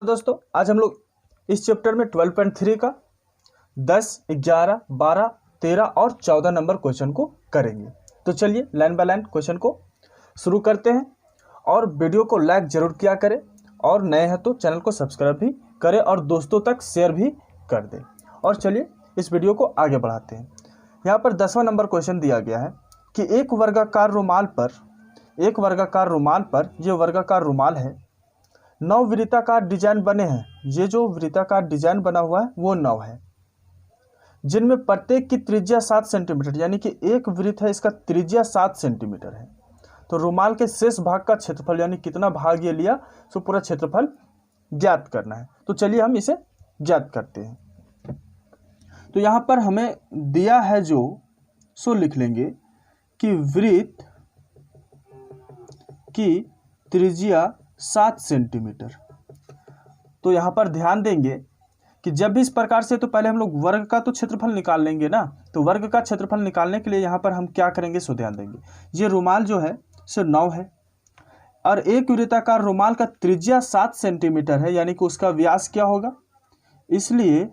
दोस्तों आज हम लोग इस चैप्टर में 12.3 का 10, 11, 12, 13 और 14 नंबर क्वेश्चन को करेंगे। तो चलिए लाइन बाय लाइन क्वेश्चन को शुरू करते हैं और वीडियो को लाइक जरूर किया करें और नए हैं तो चैनल को सब्सक्राइब भी करें और दोस्तों तक शेयर भी कर दें। और चलिए इस वीडियो को आगे बढ़ाते हैं। यहाँ पर 10वां नंबर क्वेश्चन दिया गया है कि एक वर्गाकार रुमाल पर ये वर्गाकार रुमाल है, 9 वृत्ताकार डिजाइन बने हैं। ये जो वृत्ताकार डिजाइन बना हुआ है वो 9 है, जिनमें प्रत्येक की त्रिज्या 7 सेंटीमीटर, यानी कि एक वृत्त है इसका त्रिज्या 7 सेंटीमीटर है। तो रुमाल के शेष भाग का क्षेत्रफल यानी कितना भाग ये लिया सो पूरा क्षेत्रफल ज्ञात करना है। तो चलिए हम इसे ज्ञात करते हैं। तो यहाँ पर हमें दिया है जो सो लिख लेंगे कि वृत्त की त्रिज्या 7 सेंटीमीटर। तो यहाँ पर ध्यान देंगे कि जब भी इस प्रकार से तो पहले हम लोग वर्ग का तो क्षेत्रफल निकाल लेंगे ना। तो वर्ग का क्षेत्रफल निकालने के लिए यहाँ पर हम क्या करेंगे सो ध्यान देंगे। ये रुमाल जो है सो 9 है और एक वृत्ताकार रुमाल का त्रिज्या 7 सेंटीमीटर है, यानी कि उसका व्यास क्या होगा। इसलिए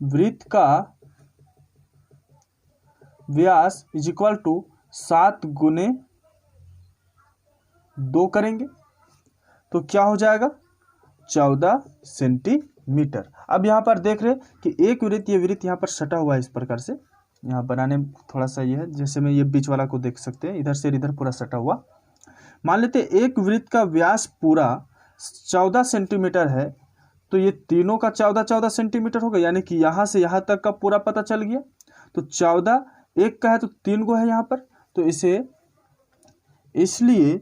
वृत्त का व्यास इज इक्वल टू 7 गुने 2 करेंगे तो क्या हो जाएगा 14 सेंटीमीटर। अब यहाँ पर देख रहे कि एक वृत्त, ये वृत्त यहाँ पर सटा हुआ है इस प्रकार से। यहाँ बनाने में थोड़ा सा ये है, जैसे में ये बीच वाला को देख सकते हैं, इधर से इधर पूरा सटा हुआ। मान लेते एक वृत्त का व्यास पूरा 14 सेंटीमीटर है, तो ये तीनों का 14 सेंटीमीटर होगा, यानी कि यहाँ से यहाँ तक का पूरा पता चल गया। तो 14 एक का है तो 3 को है यहाँ पर, तो इसे इसलिए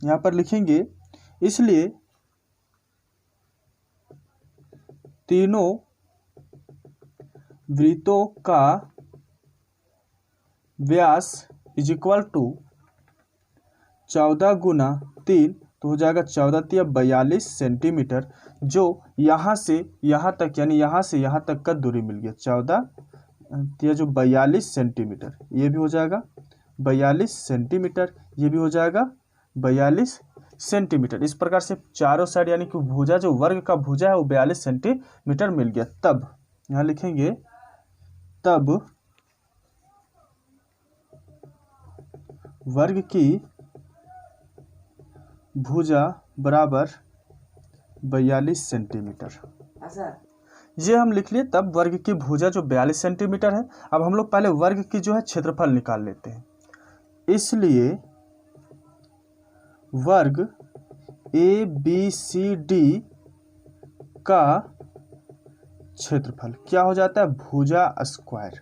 यहाँ पर लिखेंगे, इसलिए तीनों वृत्तों का व्यास इज इक्वल टू 14 गुना 3, तो हो जाएगा 14 तिया 42 सेंटीमीटर, जो यहाँ से यहाँ तक यानी यहाँ से यहाँ तक का दूरी मिल गया। 14 तिया जो 42 सेंटीमीटर, ये भी हो जाएगा 42 सेंटीमीटर, ये भी हो जाएगा 42 सेंटीमीटर। इस प्रकार से चारों साइड यानी कि भुजा जो वर्ग का भुजा है वो 42 सेंटीमीटर मिल गया। तब यहाँ लिखेंगे तब वर्ग की भुजा बराबर 42 सेंटीमीटर। ये हम लिख लिए, तब वर्ग की भुजा जो 42 सेंटीमीटर है। अब हम लोग पहले वर्ग की जो है क्षेत्रफल निकाल लेते हैं। इसलिए वर्ग ABCD का क्षेत्रफल क्या हो जाता है भुजा स्क्वायर।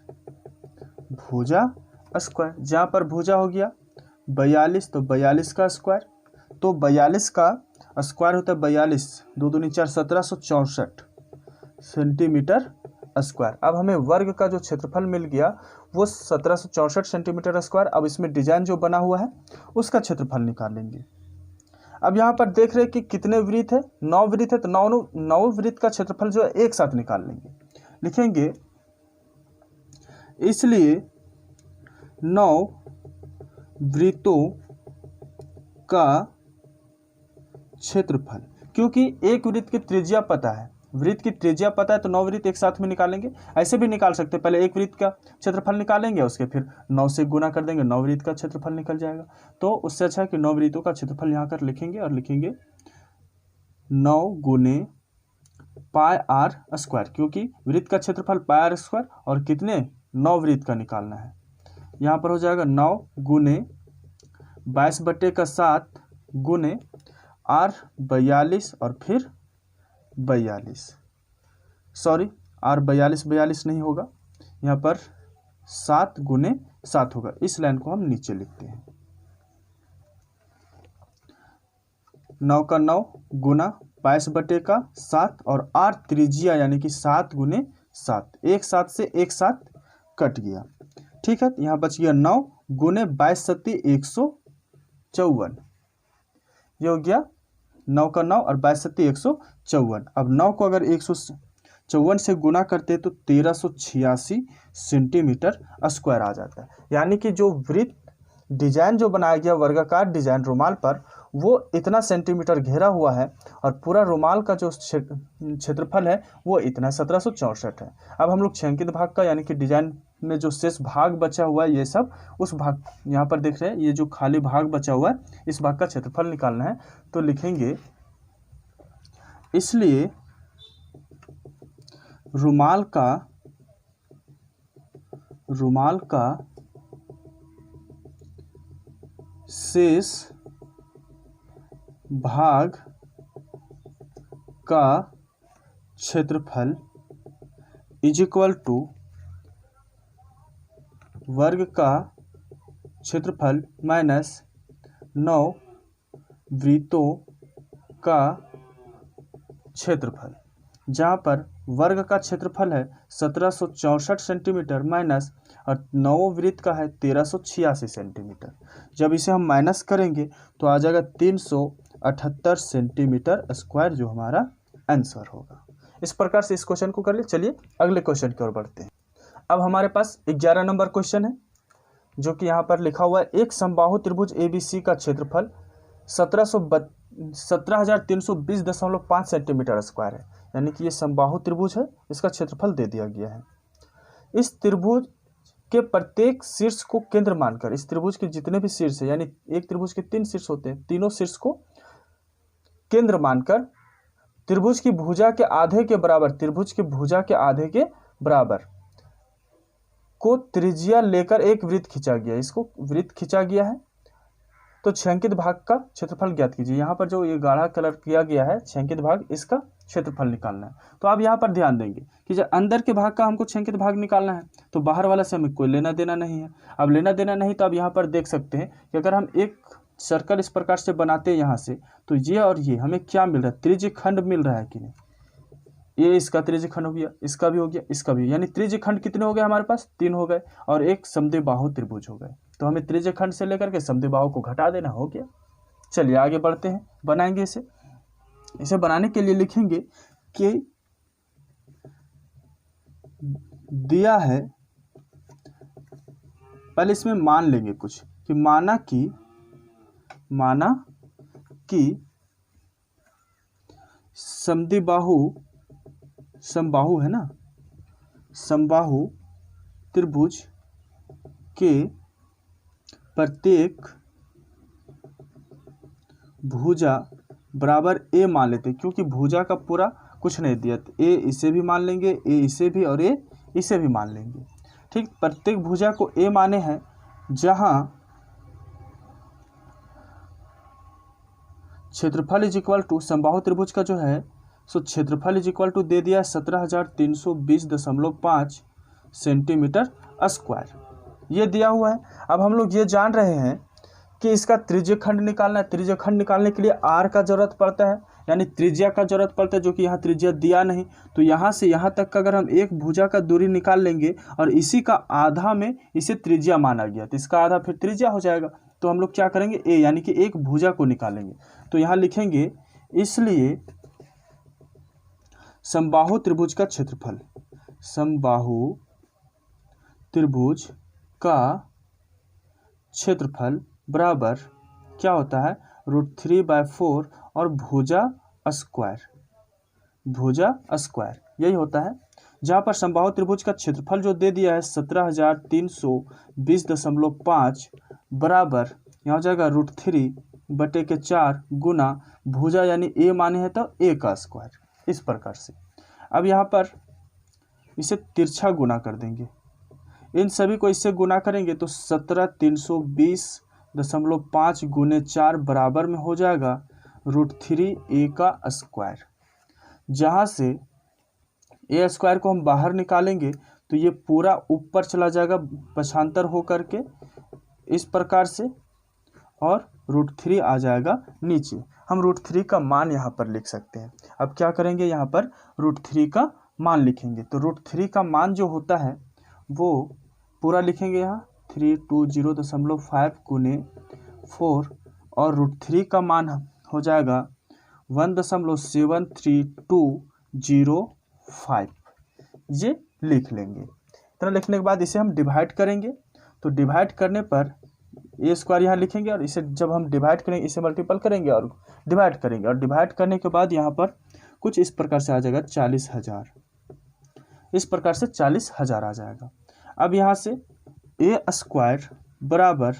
भुजा स्क्वायर, जहाँ पर भुजा हो गया 42 तो 42 का स्क्वायर, तो 42 का स्क्वायर होता है 42, 2 दूनी 4 1764 सेंटीमीटर स्क्वायर। अब हमें वर्ग का जो क्षेत्रफल मिल गया वो 1764 सेंटीमीटर स्क्वायर। अब इसमें डिजाइन जो बना हुआ है उसका क्षेत्रफल निकाल लेंगे। अब यहाँ पर देख रहे हैं कि कितने वृत्त है, 9 वृत्त है, तो 9 वृत्त का क्षेत्रफल जो है एक साथ निकाल लेंगे। लिखेंगे इसलिए 9 वृत्तों का क्षेत्रफल, क्योंकि एक वृत्त की त्रिज्या पता है, वृत्त की त्रिज्या पता है तो 9 वृत्त एक साथ में निकालेंगे। ऐसे भी निकाल सकते हैं, पहले एक वृत्त का क्षेत्रफल निकालेंगे, उसके फिर 9 से गुना कर देंगे, 9 वृत्त का क्षेत्रफल निकल जाएगा। तो उससे अच्छा है कि 9 वृत्तों का क्षेत्रफल यहाँ कर लिखेंगे और लिखेंगे 9 गुने पाई आर स्क्वायर, क्योंकि वृत्त का क्षेत्रफल पाई आर स्क्वायर और कितने 9 वृत्त का निकालना है। यहाँ पर हो जाएगा 9 गुने 22/7 गुने आर 42 और फिर 42, सॉरी आर 42 नहीं होगा, यहाँ पर 7 गुने 7 होगा। इस लाइन को हम नीचे लिखते हैं। 9 का 9 गुना 22/7 और आर त्रिज्या यानी कि 7 गुने 7, एक साथ से एक साथ कट गया। ठीक है, यहाँ बच गया 9 गुने 22 सत्ती 154, ये हो गया 9 का 9 और 22 सत्ती 154। अब 9 को अगर 154 से गुना करते तो 1386 सेंटीमीटर स्क्वायर आ जाता है। यानी कि जो वृत्त डिजाइन जो बनाया गया वर्गाकार डिजाइन रुमाल पर वो इतना सेंटीमीटर घेरा हुआ है और पूरा रुमाल का जो क्षेत्रफल है वो इतना 1764 है। अब हम लोग छायांकित भाग का यानी कि डिजाइन में जो शेष भाग बचा हुआ है ये सब उस भाग यहाँ पर देख रहे हैं, ये जो खाली भाग बचा हुआ है इस भाग का क्षेत्रफल निकालना है। तो लिखेंगे इसलिए रुमाल का शेष भाग का क्षेत्रफल इज इक्वल टू वर्ग का क्षेत्रफल माइनस 9 वृत्तों का क्षेत्रफल, जहाँ पर वर्ग का क्षेत्रफल है 1764 सेंटीमीटर माइनस और 9 वृत्त का है 1386 सेंटीमीटर। जब इसे हम माइनस करेंगे तो आ जाएगा 378 सेंटीमीटर स्क्वायर जो हमारा आंसर होगा। इस प्रकार से इस क्वेश्चन को कर लिए। चलिए अगले क्वेश्चन की ओर बढ़ते हैं। अब हमारे पास 11 नंबर क्वेश्चन है जो कि यहाँ पर लिखा हुआ है एक समबाहु त्रिभुज ABC का क्षेत्रफल 17,320.5 सेंटीमीटर स्क्वायर है, यानी कि ये समबाहु त्रिभुज है, इसका क्षेत्रफल दे दिया गया है। इस त्रिभुज के प्रत्येक शीर्ष को केंद्र मानकर, इस त्रिभुज के जितने भी शीर्ष है यानी एक त्रिभुज के 3 शीर्ष होते हैं, तीनों शीर्ष को केंद्र मानकर त्रिभुज की भुजा के आधे के बराबर, त्रिभुज की भुजा के आधे के बराबर को त्रिज्या लेकर एक वृत्त खींचा गया, इसको वृत्त खींचा गया है। तो छायांकित भाग का क्षेत्रफल ज्ञात कीजिए। यहाँ पर जो ये गाढ़ा कलर किया गया है छायांकित भाग, इसका क्षेत्रफल निकालना है। तो आप यहाँ पर ध्यान देंगे कि जब अंदर के भाग का हमको छायांकित भाग निकालना है तो बाहर वाला से हमें कोई लेना देना नहीं है। अब लेना देना नहीं तो आप यहाँ पर देख सकते हैं कि अगर हम एक सर्कल इस प्रकार से बनाते हैं यहाँ से, तो ये और ये हमें क्या मिल रहा है, त्रिज्य खंड मिल रहा है कि नहीं। ये इसका त्रिज्य खंड हो गया, इसका भी हो गया, इसका भी, यानी त्रिज्य खंड कितने हो गए हमारे पास, 3 हो गए और एक समद्विबाहु त्रिभुज हो गए। तो हमें त्रिज्य खंड से लेकर के समद्विबाहु को घटा देना हो गया। चलिए आगे बढ़ते हैं, बनाएंगे इसे। इसे बनाने के लिए लिखेंगे कि दिया है, पहले इसमें मान लेंगे कुछ कि माना कि समबाहु है ना, समबाहु त्रिभुज के प्रत्येक भुजा बराबर ए मान लेते, क्योंकि भुजा का पूरा कुछ नहीं दिया, तो ए इसे भी मान लेंगे, ए इसे भी और ए इसे भी मान लेंगे। ठीक, प्रत्येक भुजा को ए माने हैं जहां क्षेत्रफल इज इक्वल टू, समबाहु त्रिभुज का जो है सो क्षेत्रफल इज इक्वल टू दे दिया 17,320.5 सेंटीमीटर स्क्वायर, ये दिया हुआ है। अब हम लोग ये जान रहे हैं कि इसका त्रिज्य खंड निकालना है। त्रिज्य खंड निकालने के लिए आर का जरूरत पड़ता है, यानी त्रिज्या का जरूरत पड़ता है, जो कि यहाँ त्रिज्या दिया नहीं। तो यहाँ से यहाँ तक का अगर हम एक भुजा का दूरी निकाल लेंगे और इसी का आधा में इसे त्रिज्या माना गया, तो इसका आधा फिर त्रिज्या हो जाएगा। तो हम लोग क्या करेंगे, ए यानी कि एक भुजा को निकालेंगे। तो यहाँ लिखेंगे इसलिए समबाहु त्रिभुज का क्षेत्रफल, समबाहु त्रिभुज का क्षेत्रफल बराबर क्या होता है, √3/4 और भुजा स्क्वायर, यही होता है। जहाँ पर समबाहु त्रिभुज का क्षेत्रफल जो दे दिया है 17,320.5 बराबर यहाँ हो जाएगा √3/4 गुना भुजा यानी ए माने हैं तो ए का स्क्वायर, इस प्रकार से। अब यहाँ पर इसे तिरछा गुना कर देंगे, इन सभी को इससे गुना करेंगे तो 17,320.5 गुने 4 बराबर में हो जाएगा √3 a का स्क्वायर। जहाँ से ए स्क्वायर को हम बाहर निकालेंगे तो ये पूरा ऊपर चला जाएगा पक्षांतर हो करके इस प्रकार से, और √3 आ जाएगा नीचे। हम √3 का मान यहाँ पर लिख सकते हैं। अब क्या करेंगे, यहाँ पर √3 का मान लिखेंगे। तो √3 का मान जो होता है वो पूरा लिखेंगे, यहाँ 320.5 गुने 4 और √3 का मान हो जाएगा 1.73205, ये लिख लेंगे। इतना लिखने के बाद इसे हम डिवाइड करेंगे। तो डिवाइड करने पर ए स्क्वायर यहाँ लिखेंगे और इसे जब हम डिवाइड करेंगे इसे मल्टीपल करेंगे और डिवाइड करेंगे, और डिवाइड करने के बाद यहाँ पर कुछ इस प्रकार से आ जाएगा 40,000, इस प्रकार से 40,000 आ जाएगा। अब यहाँ से ए स्क्वायर बराबर,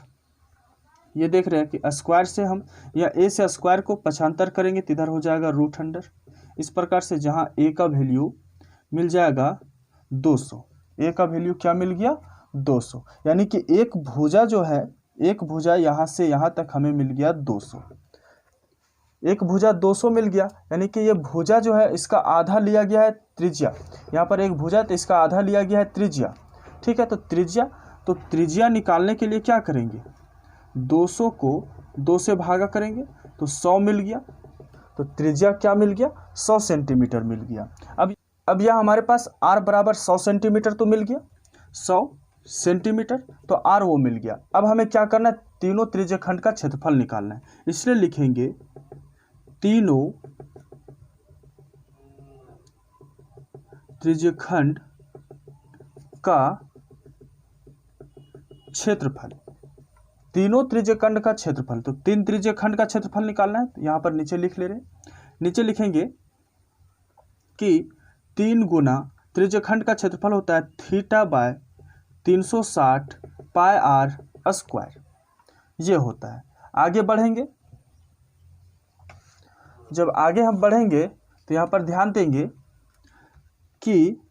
ये देख रहे हैं कि स्क्वायर से हम या ए से स्क्वायर को पक्षांतर करेंगे तो इधर हो जाएगा √100। इस प्रकार से जहाँ ए का वैल्यू मिल जाएगा 200, ए का वैल्यू क्या मिल गया 200, यानी कि एक भुजा जो है, एक भुजा यहाँ से यहाँ तक हमें मिल गया 200, एक भुजा 200 मिल गया, यानी कि ये भुजा जो है इसका आधा लिया गया है त्रिज्या, यहाँ पर एक भुजा तो इसका आधा लिया गया है त्रिज्या, ठीक है। तो त्रिज्या निकालने के लिए क्या करेंगे, 200 को 2 से भागा करेंगे तो 100 मिल गया, तो त्रिज्या क्या मिल गया 100 सेंटीमीटर मिल गया। अब यह हमारे पास r बराबर 100 सेंटीमीटर तो मिल गया, 100 सेंटीमीटर तो r वो मिल गया। अब हमें क्या करना है, तीनों त्रिज्यखंड का क्षेत्रफल निकालना है, इसलिए लिखेंगे तीनों त्रिज्यखंड का क्षेत्रफल, तीनों त्रिज्यखंड का क्षेत्रफल, तो 3 त्रिज्यखंड का क्षेत्रफल निकालना है। तो यहाँ पर नीचे लिख ले रहे हैं, नीचे लिखेंगे कि 3 गुना त्रिज्यखंड का क्षेत्रफल होता है θ/360 πr स्क्वायर, ये होता है। आगे बढ़ेंगे, जब आगे हम बढ़ेंगे तो यहाँ पर ध्यान देंगे कि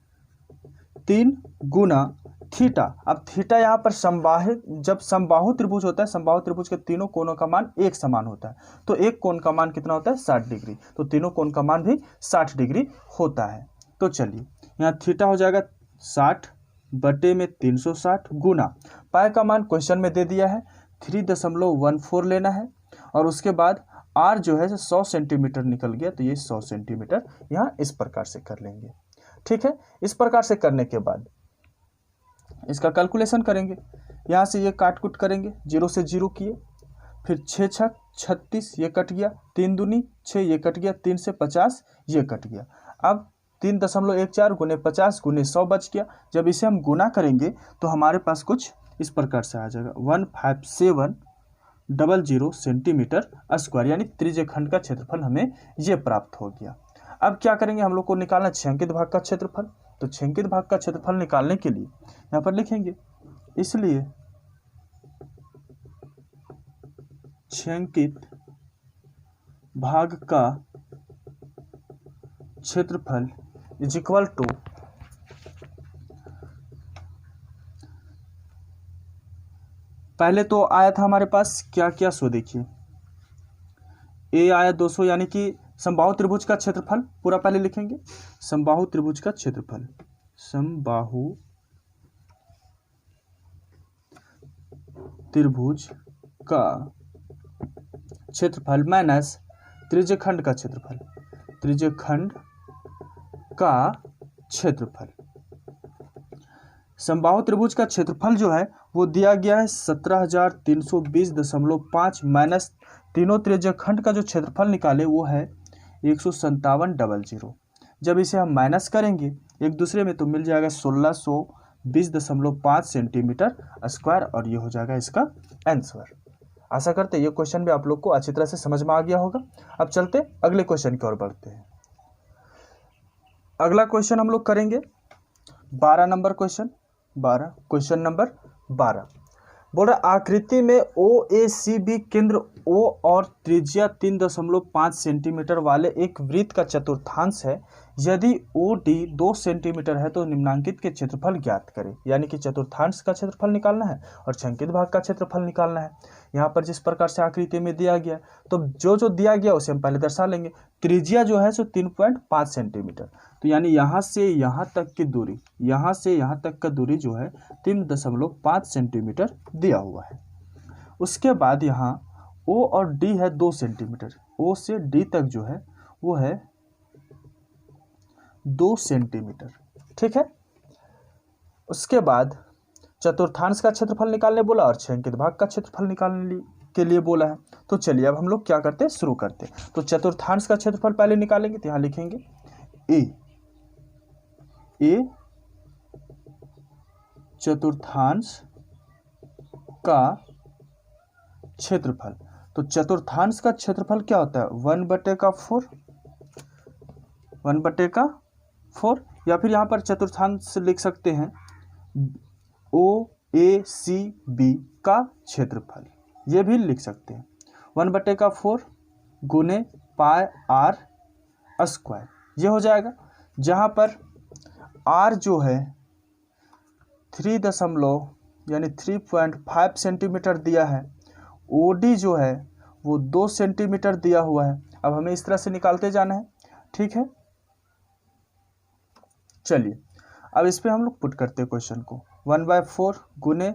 3 गुना थीटा, अब थीटा यहाँ पर समबाहित, जब समबाहु त्रिभुज होता है, समबाहु त्रिभुज के तीनों कोणों का मान एक समान होता है, तो एक कोण का मान कितना होता है 60 डिग्री, तो तीनों कोण का मान भी 60 डिग्री होता है। तो चलिए यहाँ थीटा हो जाएगा 60/360 गुना पाई का मान क्वेश्चन में दे दिया है 3.14 लेना है, और उसके बाद r जो है 100 सेंटीमीटर निकल गया, तो ये 100 सेंटीमीटर यहाँ इस प्रकार से कर लेंगे, ठीक है। इस प्रकार से करने के बाद इसका कैलकुलेशन करेंगे, यहाँ से ये काट कुट करेंगे, 0 से 0 किए, फिर 6 छक 36 ये कट गया, 3 दूनी 6 ये कट गया, 3 से 50 ये कट गया। अब 3.14 गुने 50 गुने 100 बच गया। जब इसे हम गुना करेंगे तो हमारे पास कुछ इस प्रकार से आ जाएगा 15700 सेंटीमीटर स्क्वायर, यानी त्रिज्यखंड का क्षेत्रफल हमें ये प्राप्त हो गया। अब क्या करेंगे, हम लोग को निकालना छेंकित भाग का क्षेत्रफल, तो छेंकित भाग का क्षेत्रफल निकालने के लिए यहाँ पर लिखेंगे, इसलिए छेंकित भाग का क्षेत्रफल इज इक्वल टू, पहले तो आया था हमारे पास क्या क्या, सो देखिए ए आया 200, यानी कि समबाहु त्रिभुज का क्षेत्रफल पूरा पहले लिखेंगे, समबाहु त्रिभुज का क्षेत्रफल, समबाहु त्रिभुज का क्षेत्रफल माइनस त्रिज्यखंड का क्षेत्रफल, त्रिज्यखंड का क्षेत्रफल। समबाहु त्रिभुज का क्षेत्रफल जो है वो दिया गया है 17,320.5 माइनस तीनों त्रिज्यखंड का जो क्षेत्रफल निकाले वो है 15700। जब इसे हम माइनस करेंगे एक दूसरे में तो मिल जाएगा 1620.5 सेंटीमीटर स्क्वायर, और ये हो जाएगा इसका आंसर। आशा करते हैं ये क्वेश्चन भी आप लोग को अच्छी तरह से समझ में आ गया होगा। अब चलते अगले क्वेश्चन की ओर बढ़ते हैं। अगला क्वेश्चन हम लोग करेंगे 12 नंबर क्वेश्चन, क्वेश्चन नंबर 12 बोल रहा आकृति में OACB केंद्र O और त्रिज्या 3.5 सेंटीमीटर वाले एक वृत्त का चतुर्थांश है। यदि OD 2 सेंटीमीटर है तो निम्नांकित के क्षेत्रफल ज्ञात करें, यानी कि चतुर्थांश का क्षेत्रफल निकालना है और छेंकित भाग का क्षेत्रफल निकालना है। यहाँ पर जिस प्रकार से आकृति में दिया गया तो जो दिया गया उसे हम पहले दर्शा लेंगे। त्रिज्या जो है सो 3.5 सेंटीमीटर, तो यानी यहाँ से यहाँ तक की दूरी, यहाँ से यहाँ तक का दूरी जो है 3.5 सेंटीमीटर दिया हुआ है। उसके बाद यहाँ O और D है 2 सेंटीमीटर, O से D तक जो है वो है 2 सेंटीमीटर, ठीक है। उसके बाद चतुर्थांश का क्षेत्रफल निकालने बोला और छेंकित भाग का क्षेत्रफल निकालने के लिए बोला है। तो चलिए अब हम लोग क्या करते हैं, शुरू करते हैं। तो चतुर्थांश का क्षेत्रफल पहले निकालेंगे, तो यहाँ लिखेंगे ए चतुर्थांश का क्षेत्रफल। तो चतुर्थांश का क्षेत्रफल क्या होता है? 1/4, 1/4, या फिर यहाँ पर चतुर्थांश लिख सकते हैं OACB का क्षेत्रफल, ये भी लिख सकते हैं। 1/4 गुने पाई r स्क्वायर, ये हो जाएगा। जहाँ पर r जो है 3.5 सेंटीमीटर दिया है, OD जो है वो 2 सेंटीमीटर दिया हुआ है। अब हमें इस तरह से निकालते जाना है, ठीक है। चलिए अब इस पे हम लोग पुट करते हैं क्वेश्चन को। 1/4 गुने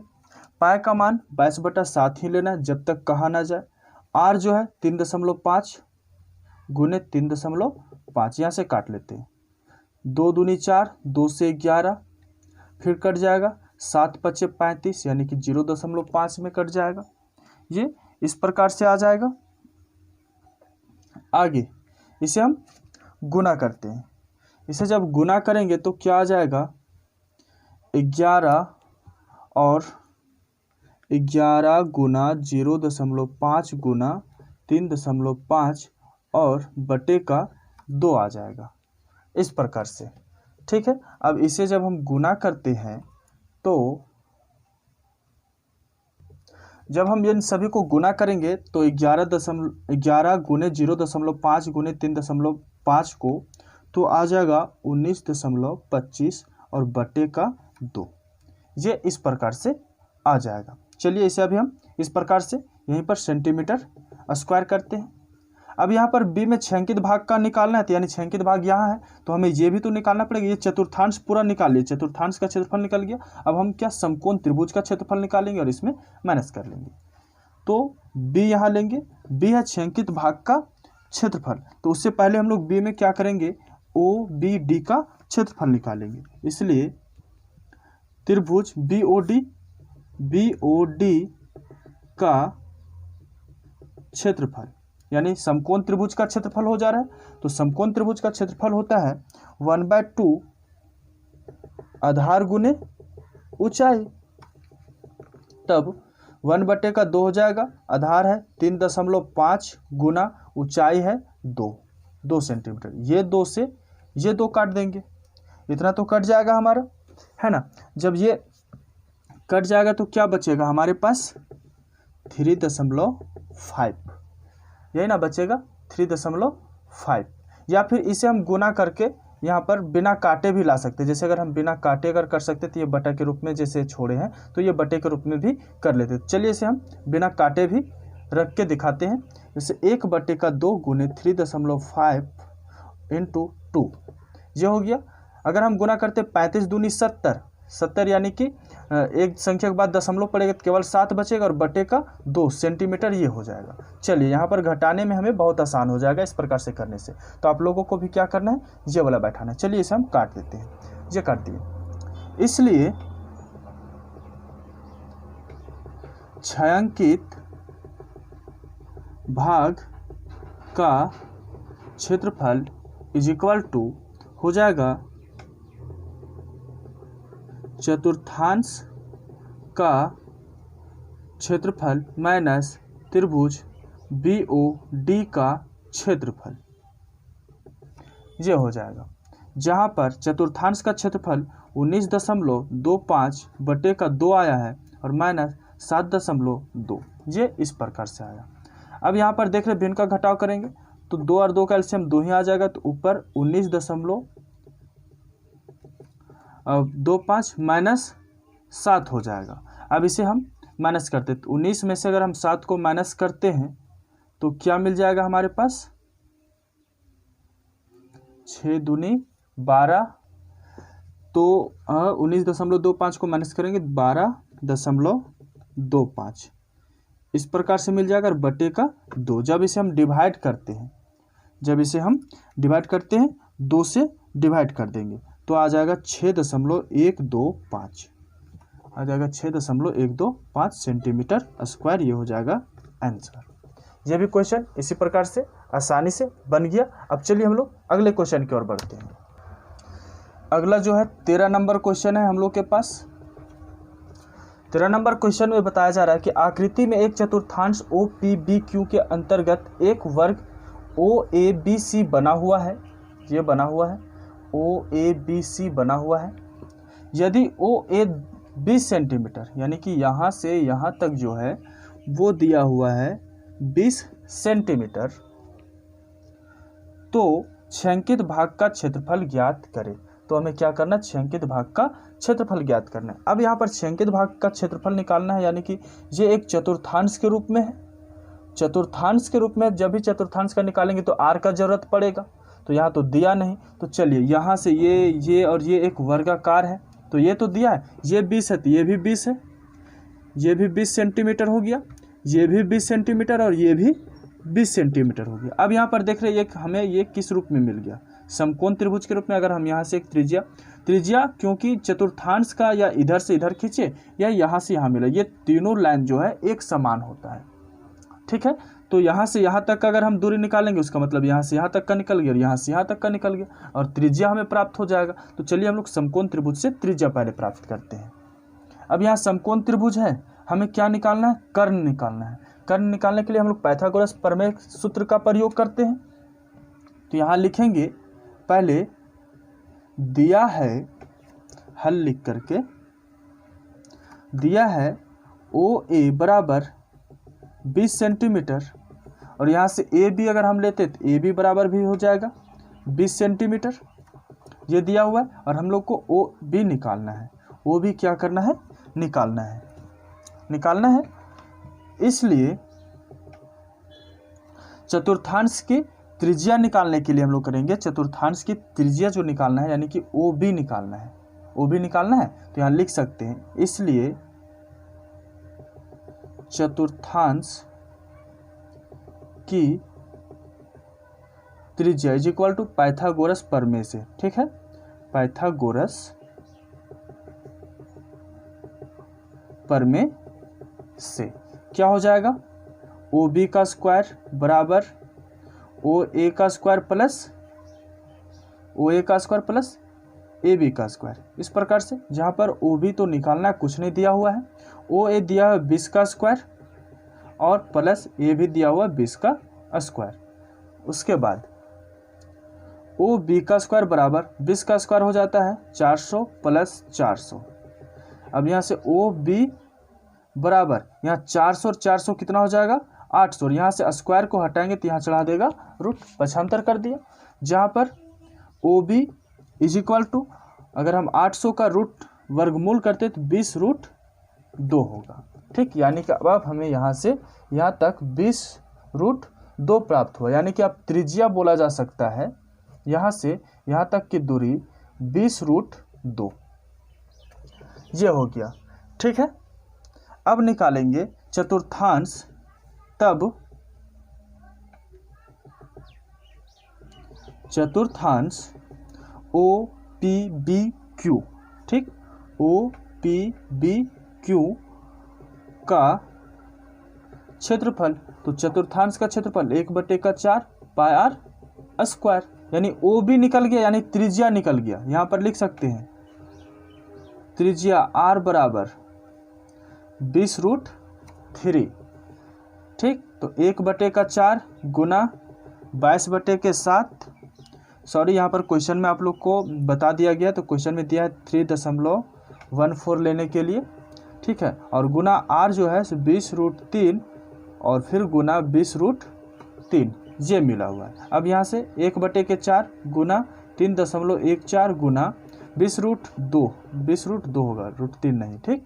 पाई का मान 22/7 ही लेना है जब तक कहा ना जाए। r जो है 3.5 गुने 3.5, यहाँ से काट लेते हैं। 2 दूनी 4, 2 से 11, फिर कट जाएगा 7 पचे 35, यानी कि 0.5 में कट जाएगा। ये इस प्रकार से आ जाएगा। आगे इसे हम गुना करते हैं। इसे जब गुना करेंगे तो क्या आ जाएगा? 11 और 11 गुना 0.5 गुना 3.5 और बटे का 2 आ जाएगा, इस प्रकार से, ठीक है। अब इसे जब हम गुना करते हैं तो जब हम इन सभी को गुना करेंगे तो 11 गुने 0.5 गुने 3.5 को तो आ जाएगा 19.25 और बटे का 2, ये इस प्रकार से आ जाएगा। चलिए इसे अभी हम इस प्रकार से यहीं पर सेंटीमीटर स्क्वायर करते हैं। अब यहाँ पर बी में छायांकित भाग का निकालना है, तो यानी छायांकित भाग यहाँ है तो हमें ये भी तो निकालना पड़ेगा। ये चतुर्थांश पूरा निकाल लिया, चतुर्थांश का क्षेत्रफल निकल गया। अब हम क्या समकोण त्रिभुज का क्षेत्रफल निकालेंगे और इसमें माइनस कर लेंगे। तो बी यहाँ लेंगे, बी है छायांकित भाग का क्षेत्रफल। तो उससे पहले हम लोग बी में क्या करेंगे? OBD का क्षेत्रफल निकालेंगे। इसलिए त्रिभुज BOD का क्षेत्रफल, यानी समकोण त्रिभुज का क्षेत्रफल हो जा रहा है। तो समकोण त्रिभुज का क्षेत्रफल होता है 1/2 आधार गुने ऊंचाई। तब 1/2 हो जाएगा। आधार है 3.5 गुना ऊंचाई है 2 सेंटीमीटर। ये 2 से ये 2 काट देंगे, इतना तो कट जाएगा हमारा, है ना। जब ये कट जाएगा तो क्या बचेगा हमारे पास? 3.5, यही ना बचेगा, 3.5। या फिर इसे हम गुना करके यहाँ पर बिना काटे भी ला सकते हैं। जैसे अगर हम बिना काटे अगर कर सकते तो ये बटा के रूप में जैसे छोड़े हैं तो ये बटे के रूप में भी कर लेते। चलिए इसे हम बिना काटे भी रख के दिखाते हैं। जैसे 1/2 गुने 3.5 इंटू 2, ये हो गया। अगर हम गुना करते 35 दूनी 70, यानी कि एक संख्या के बाद दशमलव पड़ेगा तो केवल 7 बचेगा और बटे का 2 सेंटीमीटर ये हो जाएगा। चलिए यहाँ पर घटाने में हमें बहुत आसान हो जाएगा इस प्रकार से करने से। तो आप लोगों को भी क्या करना है? ये वाला बैठाना है। चलिए इसे हम काट देते हैं, ये काट दिए। इसलिए छायांकित भाग का क्षेत्रफल इज इक्वल टू हो जाएगा चतुर्थांश का क्षेत्रफल माइनस त्रिभुज BOD का क्षेत्रफल, ये हो जाएगा। जहाँ पर चतुर्थांश का क्षेत्रफल 19.25 बटे का 2 आया है और माइनस 7.2, ये इस प्रकार से आया। अब यहाँ पर देख रहे भिन्न का घटाव करेंगे तो 2 और 2 का एलसीएम 2 ही आ जाएगा। तो ऊपर 19.25 माइनस 7 हो जाएगा। अब इसे हम माइनस करते हैं तो 19 में से अगर हम 7 को माइनस करते हैं तो क्या मिल जाएगा हमारे पास? 6 दूनी 12, तो 19.25 को माइनस करेंगे 12.25, इस प्रकार से मिल जाएगा और बटे का 2। जब इसे हम डिवाइड करते हैं, 2 से डिवाइड कर देंगे तो आ जाएगा 6.125, आ जाएगा 6.125 सेंटीमीटर स्क्वायर। ये हो जाएगा आंसर। ये भी क्वेश्चन इसी प्रकार से आसानी से बन गया। अब चलिए हम लोग अगले क्वेश्चन की ओर बढ़ते हैं। अगला जो है 13 नंबर क्वेश्चन है हम लोग के पास। 13 नंबर क्वेश्चन में बताया जा रहा है कि आकृति में एक चतुर्थांश OPBQ के अंतर्गत एक वर्ग OABC बना हुआ है। ये बना हुआ है, OABC बना हुआ है। यदि OA 20 सेंटीमीटर, यानी कि यहाँ से यहाँ तक जो है वो दिया हुआ है 20 सेंटीमीटर, तो छेंकित भाग का क्षेत्रफल ज्ञात करें। तो हमें क्या करना है, छेंकित भाग का क्षेत्रफल ज्ञात करना है। अब यहाँ पर छेंकित भाग का क्षेत्रफल निकालना है, यानी कि ये एक चतुर्थांश के रूप में है। चतुर्थांश के रूप में जब भी चतुर्थांश का निकालेंगे तो r का जरूरत पड़ेगा, तो यहाँ तो दिया नहीं। तो चलिए यहाँ से ये और ये एक वर्गाकार है, तो ये तो दिया है, ये 20 है तो ये भी 20 है, ये भी 20 सेंटीमीटर हो गया, ये भी 20 सेंटीमीटर और ये भी 20 सेंटीमीटर हो गया। अब यहाँ पर देख रहे हैं हमें ये किस रूप में मिल गया, समकोण त्रिभुज के रूप में। अगर हम यहाँ से एक त्रिज्या क्योंकि चतुर्थांश का या इधर से इधर खींचे या यहाँ से यहाँ मिला, ये तीनों लाइन जो है एक समान होता है, ठीक है। तो यहाँ से यहाँ तक का अगर हम दूरी निकालेंगे उसका मतलब यहाँ से यहाँ तक का निकल गया और यहाँ से यहाँ तक का निकल गया और त्रिज्या हमें प्राप्त हो जाएगा। तो चलिए हम लोग समकोण त्रिभुज से त्रिज्या पहले प्राप्त करते हैं। अब यहाँ समकोण त्रिभुज है, हमें क्या निकालना है, कर्ण निकालना है। कर्ण निकालने के लिए हम लोग पाइथागोरस प्रमेय सूत्र का प्रयोग करते हैं। तो यहाँ लिखेंगे, पहले दिया है, हल लिख करके दिया है OA बराबर 20 सेंटीमीटर और यहाँ से AB अगर हम लेते तो AB बराबर भी हो जाएगा 20 सेंटीमीटर, ये दिया हुआ है। और हम लोग को OB निकालना है, OB क्या करना है, निकालना है। इसलिए चतुर्थांश की त्रिज्या निकालने के लिए हम लोग करेंगे, चतुर्थांश की त्रिज्या जो निकालना है यानी कि OB निकालना है, OB निकालना है। तो यहाँ लिख सकते हैं, इसलिए चतुर्थांश की त्रिज्या इज इक्वल टू पाइथागोरस प्रमेय से, ठीक है, पाइथागोरस प्रमेय से क्या हो जाएगा, OB का स्क्वायर बराबर OA का स्क्वायर प्लस OA का स्क्वायर प्लस AB का स्क्वायर। इस प्रकार से जहाँ पर OB तो निकालना कुछ नहीं दिया हुआ है, OA दिया हुआ 20 का स्क्वायर और प्लस A भी दिया हुआ 20 का स्क्वायर। उसके बाद OB का स्क्वायर बराबर 20 का स्क्वायर हो जाता है 400 प्लस 400। अब यहाँ से OB बराबर यहाँ 400 और 400 कितना हो जाएगा, 800। यहाँ से स्क्वायर को हटाएंगे तो यहाँ चढ़ा देगा रूट, पक्षांतर कर दिया। जहाँ पर OB इज इक्वल टू, अगर हम 800 का रूट वर्गमूल करते तो 20√2 होगा, ठीक। यानी कि अब हमें यहाँ से यहाँ तक 20√2 प्राप्त हुआ, यानी कि अब त्रिज्या बोला जा सकता है यहाँ से यहाँ तक की दूरी 20√2, ये हो गया, ठीक है। अब निकालेंगे चतुर्थांश, तब चतुर्थांश OPBQ, ठीक, OPBQ का क्षेत्रफल। तो चतुर्थांश का क्षेत्रफल 1/4 पाई r स्क्वायर, यानी OB निकल गया, यानी त्रिज्या निकल गया। यहाँ पर लिख सकते हैं त्रिज्या r बराबर 20√3, ठीक। तो 1/4 गुना 22/7, सॉरी यहाँ पर क्वेश्चन में आप लोग को बता दिया गया, तो क्वेश्चन में दिया है 3.14 लेने के लिए, ठीक है। और गुना r जो है 20√3 और फिर गुना 20√3, ये मिला हुआ है। अब यहाँ से 1/4 गुना 3.14 गुना 20√2 होगा, √3 नहीं, ठीक।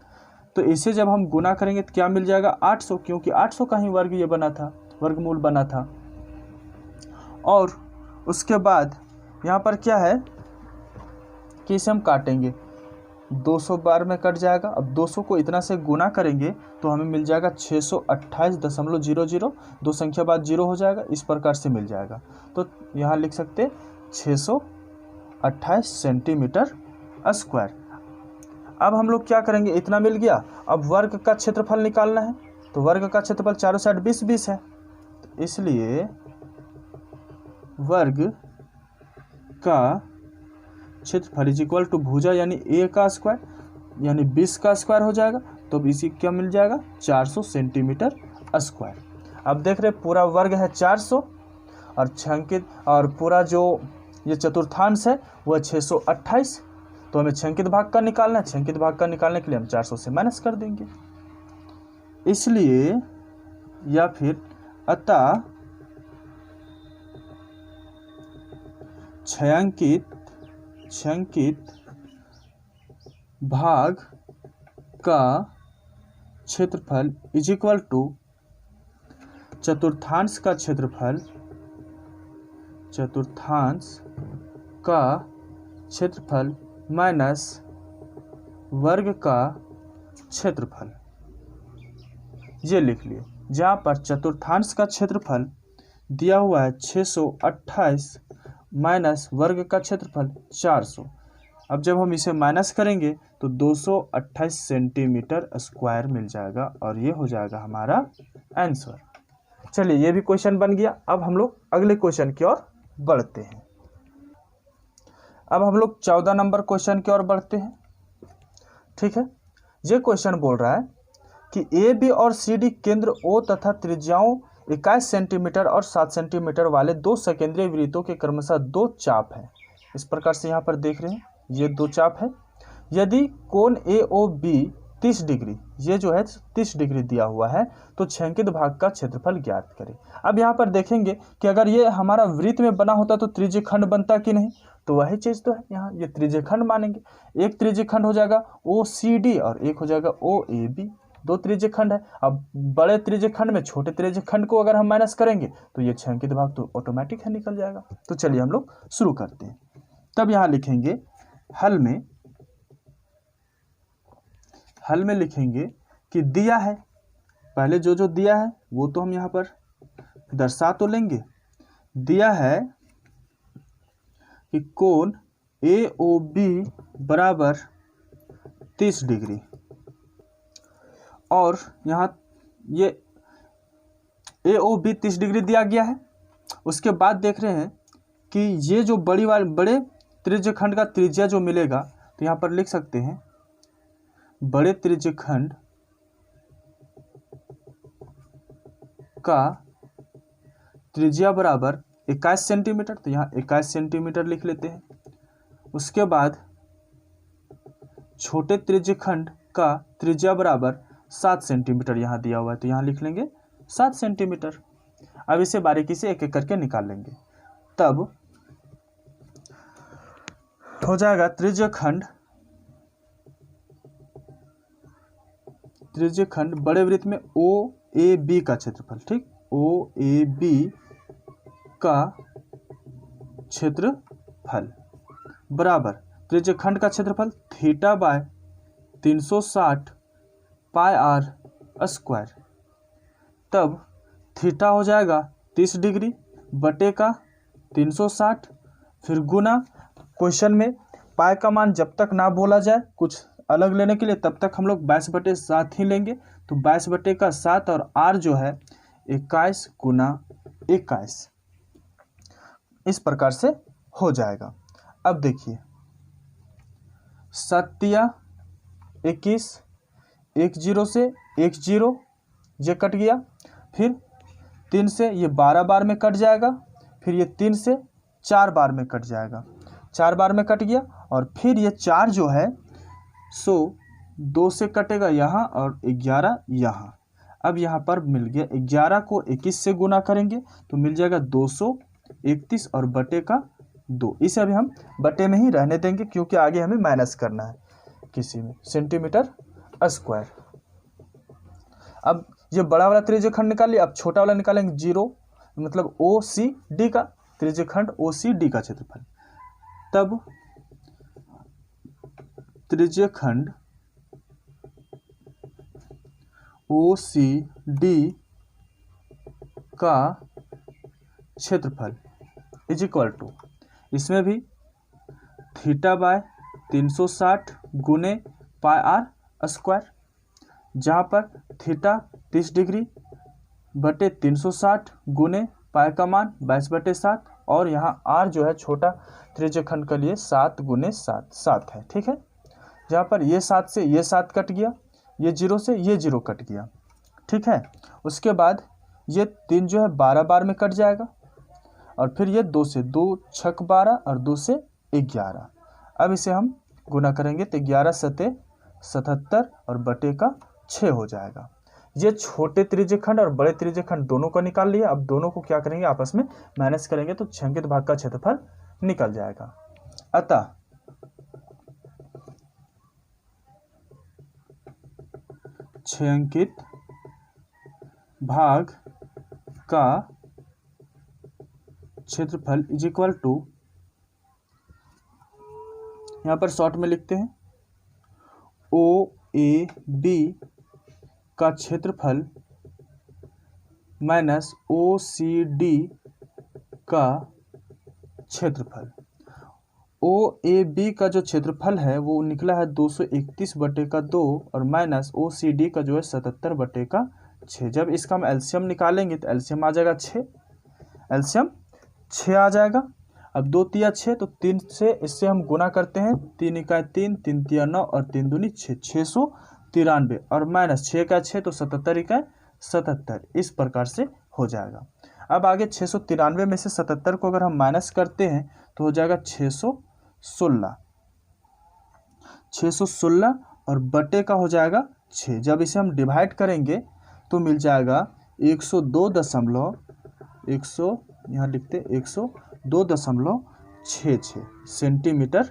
तो इसे जब हम गुना करेंगे तो क्या मिल जाएगा, 800, क्योंकि 800 का ही वर्ग ये बना था, वर्गमूल बना था। और उसके बाद यहाँ पर क्या है कि इसे हम काटेंगे, 200 बार में कट जाएगा। अब 200 को इतना से गुना करेंगे तो हमें मिल जाएगा 628.00, 2 संख्या बाद 0 हो जाएगा, इस प्रकार से मिल जाएगा। तो यहाँ लिख सकते 628 सेंटीमीटर स्क्वायर। अब हम लोग क्या करेंगे, इतना मिल गया, अब वर्ग का क्षेत्रफल निकालना है। तो वर्ग का क्षेत्रफल चारों साइड 20-20 है, तो इसलिए वर्ग का क्षेत्रफल इज इक्वल टू भुजा यानी A का स्क्वायर, यानी 20 का स्क्वायर हो जाएगा तो अब इसी क्या मिल जाएगा 400 सेंटीमीटर स्क्वायर। अब देख रहे पूरा वर्ग है 400 और छंकित और पूरा जो ये चतुर्थांश है वह 628। तो हमें छंकित भाग का निकालना है। छंकित भाग का निकालने के लिए हम 400 से माइनस कर देंगे। इसलिए या फिर अतः छंकित भाग का क्षेत्रफल इज इक्वल टू चतुर्थांश का क्षेत्रफल माइनस वर्ग का क्षेत्रफल। ये लिख लिए, जहाँ पर चतुर्थांश का क्षेत्रफल दिया हुआ है 628 माइनस वर्ग का क्षेत्रफल 400। अब जब हम इसे माइनस करेंगे तो 228 सेंटीमीटर स्क्वायर मिल जाएगा और ये हो जाएगा हमारा आंसर। चलिए ये भी क्वेश्चन बन गया। अब हम लोग अगले क्वेश्चन की ओर बढ़ते हैं। अब हम लोग 14 नंबर क्वेश्चन की ओर बढ़ते हैं। ठीक है, ये क्वेश्चन बोल रहा है कि ए बी और सी डी केंद्र ओ तथा त्रिज्याओं 21 सेंटीमीटर और 7 सेंटीमीटर वाले दो सकेंद्रीय वृत्तों के क्रमशः दो चाप हैं। इस प्रकार से यहाँ पर देख रहे हैं ये दो चाप है। यदि कोण ए ओ बी 30 डिग्री, ये जो है 30 डिग्री दिया हुआ है, तो छेंकित भाग का क्षेत्रफल ज्ञात करें। अब यहाँ पर देखेंगे कि अगर ये हमारा वृत्त में बना होता तो त्रिज्यखंड बनता कि नहीं, तो वही चीज़ तो है। यहाँ ये त्रिज्यखंड मानेंगे। एक त्रिज्यखंड हो जाएगा ओ सी डी और एक हो जाएगा ओ ए बी, दो त्रिज्यखंड है। अब बड़े त्रिज्यखंड में छोटे त्रिज्यखंड को अगर हम माइनस करेंगे तो ये छेंकित भाग तो ऑटोमेटिक है निकल जाएगा। तो चलिए हम लोग शुरू करते हैं। तब यहाँ लिखेंगे हल में लिखेंगे कि दिया है, पहले जो दिया है वो तो हम यहाँ पर दर्शा तो लेंगे। दिया है कि कोण ए ओ बी बराबर 30 डिग्री और यहाँ ये ए ओ बी 30 डिग्री दिया गया है। उसके बाद देख रहे हैं कि ये जो बड़े त्रिज्यखंड का त्रिज्या जो मिलेगा, तो यहाँ पर लिख सकते हैं बड़े त्रिज्यखंड का त्रिज्या बराबर 21 सेंटीमीटर, तो यहाँ 21 सेंटीमीटर लिख लेते हैं। उसके बाद छोटे त्रिज्यखंड का त्रिज्या बराबर 7 सेंटीमीटर यहाँ दिया हुआ है, तो यहाँ लिख लेंगे 7 सेंटीमीटर। अब इसे बारीकी से एक एक करके निकाल लेंगे। तब हो जाएगा त्रिज्यखंड बड़े वृत्त में ओ ए बी का क्षेत्रफल, ठीक, ओ ए बी का क्षेत्रफल बराबर त्रिज्यखंड का क्षेत्रफल theta by 360 pi r square. तब थीटा हो जाएगा 30 डिग्री बटे का 360, फिर गुना, क्वेश्चन में पाई का मान जब तक ना बोला जाए कुछ अलग लेने के लिए तब तक हम लोग 22/7 ही लेंगे। तो 22/7 और आर जो है 21 गुना 21, इस प्रकार से हो जाएगा। अब देखिए 7 21, 10 से 10 ये कट गया, फिर 3 से ये 12 बार में कट जाएगा, फिर ये 3 से 4 बार में कट जाएगा, 4 बार में कट गया, और फिर ये 4 जो है सो 2 से कटेगा यहाँ और 11 यहाँ। अब यहाँ पर मिल गया 11 को 21 से गुना करेंगे तो मिल जाएगा 231 और बटे का 2। इसे अभी हम बटे में ही रहने देंगे क्योंकि आगे हमें माइनस करना है किसी में, सेंटीमीटर स्क्वायर। अब ये बड़ा वाला त्रिज्यखंड निकाल लिया, अब छोटा वाला निकालेंगे 0, मतलब ओ सी डी का त्रिज्यखंड ओ सी डी का क्षेत्रफल। तब त्रिज्यखंड ओ सी डी का क्षेत्रफल इज इक्वल टू, इसमें भी थीटा बाय 360 गुने पाई आर स्क्वायर, जहाँ पर थीटा 30 डिग्री बटे 360 गुने पाई का मान 22/7 और यहाँ आर जो है छोटा त्रिज्यखंड के लिए 7 गुने 7 है, ठीक है। जहाँ पर ये 7 से ये 7 कट गया, ये 0 से ये 0 कट गया, ठीक है। उसके बाद ये 3 जो है 12 बार में कट जाएगा, और फिर ये 2 से 2 छक 12 और 2 से 11। अब इसे हम गुना करेंगे तो 11 सते 77 और बटे का 6 हो जाएगा। ये छोटे त्रिज्यखंड और बड़े त्रिज्यखंड दोनों को निकाल लिए। अब दोनों को क्या करेंगे, आपस में माइनस करेंगे तो छेंकित भाग का क्षेत्रफल निकल जाएगा। अतः छेंकित भाग का क्षेत्रफल इज इक्वल टू, यहां पर शॉर्ट में लिखते हैं, OAB का क्षेत्रफल माइनस OCD का क्षेत्रफल। OAB का जो क्षेत्रफल है वो निकला है 231 बटे का 2 और माइनस OCD का जो है 77 बटे का 6। जब इसका हम एलसीएम निकालेंगे तो एलसीएम आ जाएगा 6, एलसीएम 6 आ जाएगा। अब 2 तिया 6 तो 3 से इससे हम गुना करते हैं, 3 इकाई 3, 3 तिया 9 और 3 दूनी 6, 693 और माइनस 6 का 6 तो 77 इकाई 77, इस प्रकार से हो जाएगा। अब आगे 693 में से 77 को अगर हम माइनस करते हैं तो हो जाएगा 616 और बटे का हो जाएगा 6। जब इसे हम डिवाइड करेंगे तो मिल जाएगा 102.100, यहाँ लिखते 102.66 सेंटीमीटर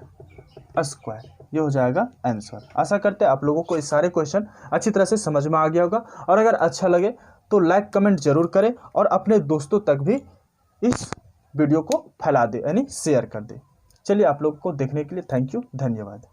स्क्वायर। ये हो जाएगा आंसर। आशा करते हैं आप लोगों को ये सारे क्वेश्चन अच्छी तरह से समझ में आ गया होगा, और अगर अच्छा लगे तो लाइक कमेंट जरूर करें और अपने दोस्तों तक भी इस वीडियो को फैला दे, यानी शेयर कर दे। चलिए, आप लोग को देखने के लिए थैंक यू, धन्यवाद।